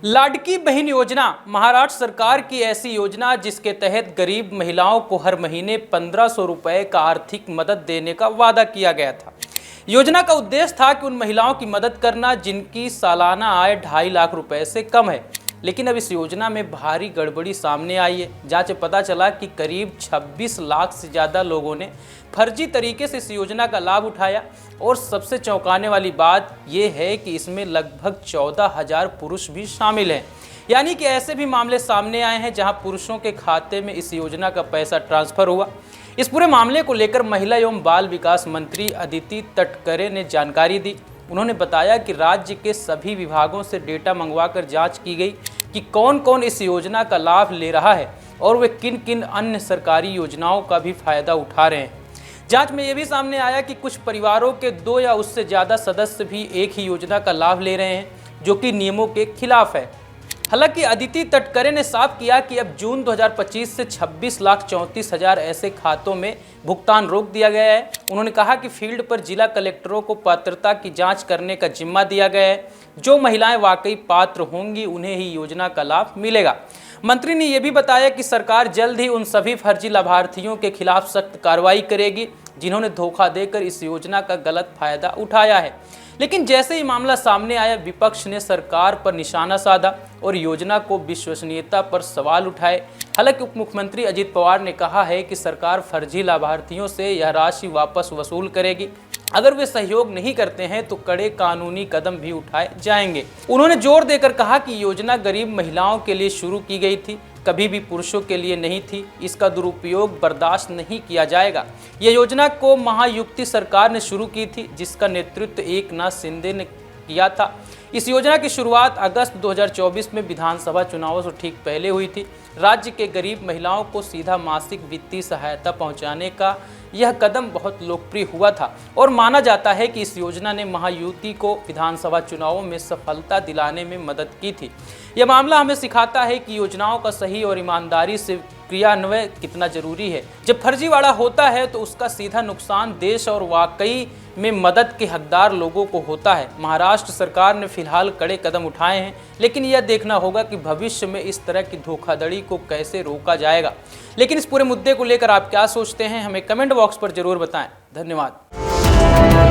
लाडकी बहन योजना महाराष्ट्र सरकार की ऐसी योजना जिसके तहत गरीब महिलाओं को हर महीने 1500 रुपए का आर्थिक मदद देने का वादा किया गया था। योजना का उद्देश्य था कि उन महिलाओं की मदद करना जिनकी सालाना आय 2.5 लाख रुपए से कम है। लेकिन अब इस योजना में भारी गड़बड़ी सामने आई है। जांच में पता चला कि करीब 26 लाख से ज़्यादा लोगों ने फर्जी तरीके से इस योजना का लाभ उठाया और सबसे चौंकाने वाली बात यह है कि इसमें लगभग 14,000 पुरुष भी शामिल हैं। यानी कि ऐसे भी मामले सामने आए हैं जहां पुरुषों के खाते में इस योजना का पैसा ट्रांसफ़र हुआ। इस पूरे मामले को लेकर महिला एवं बाल विकास मंत्री अदिति तटकरे ने जानकारी दी। उन्होंने बताया कि राज्य के सभी विभागों से डेटा मंगवाकर जांच की गई कि कौन कौन इस योजना का लाभ ले रहा है और वे किन किन अन्य सरकारी योजनाओं का भी फायदा उठा रहे हैं। जांच में यह भी सामने आया कि कुछ परिवारों के 2 या उससे ज़्यादा सदस्य भी एक ही योजना का लाभ ले रहे हैं, जो कि नियमों के खिलाफ है। हालांकि अदिति तटकरे ने साफ किया कि अब जून 2025 से 26,34,000 ऐसे खातों में भुगतान रोक दिया गया है। उन्होंने कहा कि फील्ड पर जिला कलेक्टरों को पात्रता की जांच करने का जिम्मा दिया गया है। जो महिलाएं वाकई पात्र होंगी उन्हें ही योजना का लाभ मिलेगा। मंत्री ने यह भी बताया कि सरकार जल्द ही उन सभी फर्जी लाभार्थियों के खिलाफ सख्त कार्रवाई करेगी जिन्होंने धोखा देकर इस योजना का गलत फायदा उठाया है। लेकिन जैसे ही मामला सामने आया, विपक्ष ने सरकार पर निशाना साधा और योजना को विश्वसनीयता पर सवाल उठाए। हालांकि उप मुख्यमंत्री अजित पवार ने कहा है कि सरकार फर्जी लाभार्थियों से यह राशि वापस वसूल करेगी। अगर वे सहयोग नहीं करते हैं तो कड़े कानूनी कदम भी उठाए जाएंगे। उन्होंने जोर देकर कहा कि योजना गरीब महिलाओं के लिए शुरू की गई थी, कभी भी पुरुषों के लिए नहीं थी। इसका दुरुपयोग बर्दाश्त नहीं किया जाएगा। यह योजना को महायुति सरकार ने शुरू की थी, जिसका नेतृत्व एकनाथ शिंदे ने किया था। इस योजना की शुरुआत अगस्त 2024 में विधानसभा चुनावों से ठीक पहले हुई थी। राज्य के गरीब महिलाओं को सीधा मासिक वित्तीय सहायता पहुंचाने का यह कदम बहुत लोकप्रिय हुआ था और माना जाता है कि इस योजना ने महायुति को विधानसभा चुनावों में सफलता दिलाने में मदद की थी। यह मामला हमें सिखाता है कि योजनाओं का सही और ईमानदारी से क्रियान्वयन कितना जरूरी है। जब फर्जीवाड़ा होता है तो उसका सीधा नुकसान देश और वाकई में मदद के हकदार लोगों को होता है। महाराष्ट्र सरकार ने फिलहाल कड़े कदम उठाए हैं, लेकिन यह देखना होगा कि भविष्य में इस तरह की धोखाधड़ी को कैसे रोका जाएगा। लेकिन इस पूरे मुद्दे को लेकर आप क्या सोचते हैं, हमें कमेंट बॉक्स पर जरूर बताएं। धन्यवाद।